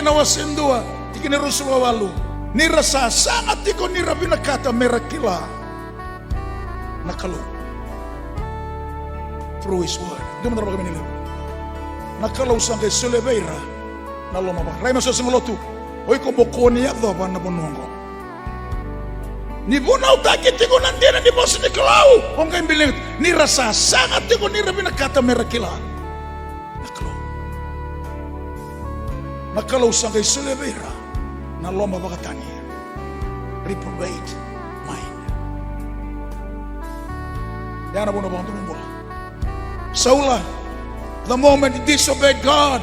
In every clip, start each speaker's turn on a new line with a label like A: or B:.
A: wasendua tikini ruswa walu nira sasanga tiko nira binakata merakila nakalu through his word. Dumi na kami nila. Nakalaw sang kay Suleveira na lumabang. Ray maso singolotu. Oy kumukuni yadho ba na bunungo. Ni bunaw takit tiko nandina ni boss ni Klaw. Kung kayo bilang ni rasa sangat tiko ni rabi nakata merakila. Nakalaw sang kay Suleveira na lumabang katani. Reprobate mind. Yan na bunabang tumumula. Saul, the moment he disobeyed God,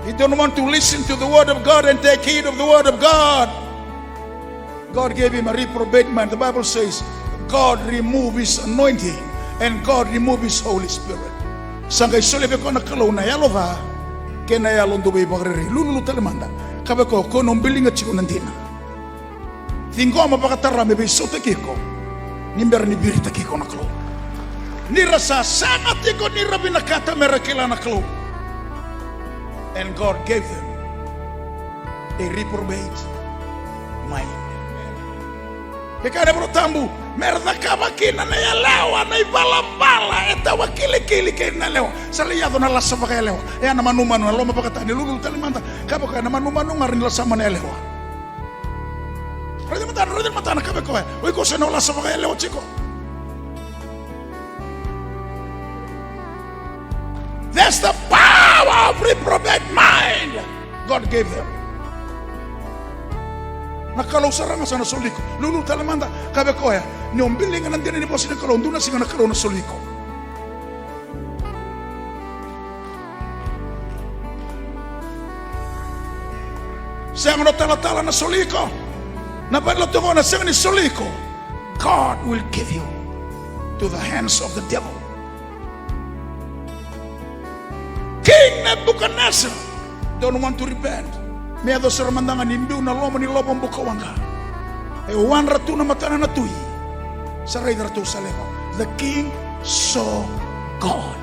A: he didn't want to listen to the word of God and take heed of the word of God. God gave him a reprobate mind. The Bible says God removed his anointing and God removed his Holy Spirit. Sangay sulebe ko nakalaw na yalova, kena yalon duwe bagreri. Lulu talimanda. Kabe ko nung bilinga chiko nandina. Tingko mapakatara mebe sote kiko. Nimber ni birita kiko nakalaw. Nirasa sangat iko nirabi nakata merakila nakalaw. And God gave them a reprobate mind. Kaya na tambu, merda kabakina na yalewa na ibala-bala eta wakili-kili kaya na lewa. Saliyado na lasa pa kaya lewa. Kaya na manumanu na loma pakata nilulul talimanta. Kaya kaya na manumanu nga rin lasa man na lewa. Rodi matana kabe ko eh. Uy ko sa na lasa pa kaya lewa chiko. That's the power of reprobate mind God gave them. Nakalaw saranga sa nasuliko. Lulu talamanda. Kabe ko ya. Niyombiling nga nandyan ni Boss Nikalaw. Doon na siya nakalaw na suliko. Siya nga tala-tala na suliko. Napadlato ko na siya ni suliko. God will give you to the hands of the devil. King Nebuchadnezzar don't want to repent. May ado sa ramandangan nimbiw na lomo ni lobong bukawanga. E wan ratu na matana na tuy. Sa ray ratu sa lewa. The king saw God.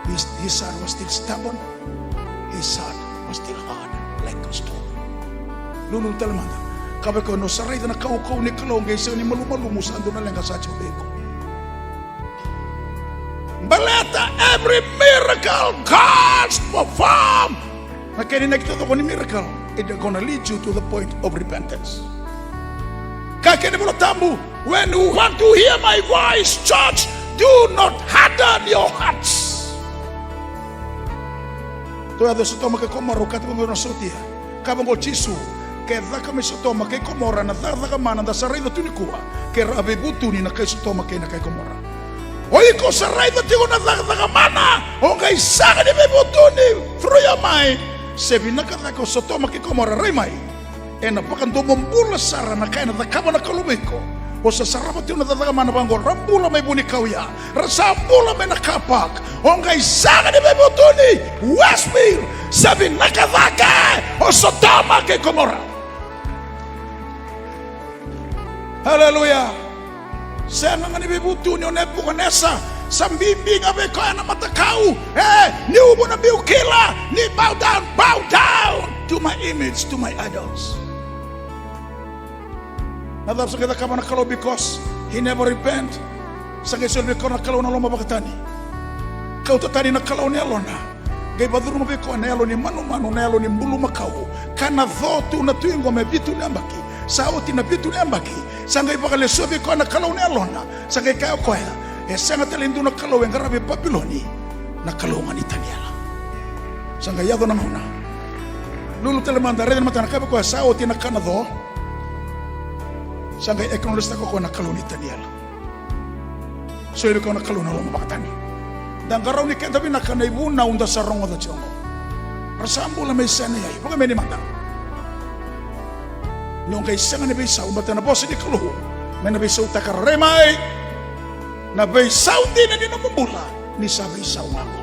A: His son was still stubborn. His son was still hard like a stone. Lulul talamanda. Kabe ko no sa ray na kaukaw ni kalong gaysa ni malumalumo sa ando na lang sa chubeko. Balata, every miracle God's perform. Kaya nakita ko ni miracle, it's gonna lead you to the point of repentance. Kaya ni tambu, when you want to hear my voice, church, do not harden your hearts. To ada sotoma ke komoro kati mo na sotia. Kabang ko chisu, ke daka me sotoma ke komora na daka mana da sarai da tunikua, ke rabe butu ni na kay sotoma ke na kay komora. Oy ko saray da tigo na daga mana o kay saka ni bebutuni through your mind sebi nakata ko sotoma ki komora remai ena pakan do bombula sara na kay na dakama na kalumiko o sa sarapa tigo na daga mana bango rambula may buni kauya rasambula may nakapak o kay saka ni bebutuni Westfield sebi nakataka o sotoma ki komora. Hallelujah. Saya nga ni bibutu ni Nebuchadnezzar sambibi nga be ko na matakau ni ubo na biukila ni bow down to my image, to my idols. Nadap sa kita kama nakalo because he never repent. Sa kisulbi ko nakalo na loma bakatani. Kau tatani nakalo ni alona. Gay baduru mo ko na alo ni manu na alo ni mbulu makau. Kana dhotu na tuingo me bitu ni ambaki. Sauti na bitu ni ambaki. Sangay pakale sobi ko na kalaw ni alona. Sangay kayo ko ya. Sanga talindu na kalaw yung garabi Babiloni. Na kalungan ni Daniela. Sangay yado na mauna. Lulu talamanda. Reda na matana kayo ko ya. Sauti na kanado. Sangay eknolis na ko na kalaw ni Daniela. So ibi ko na kalaw na loma bakatani. Dan garaw ni kentabi na kanaibu na unda sa rongo da chongo. Rasambu la may sana yay. Pagka may ni mata. Nung kay sanga na bisaw, bata na boss ni kaluho, may nabisaw takaremay, nabisaw din na din ang mabula, ni sa bisaw nga ako.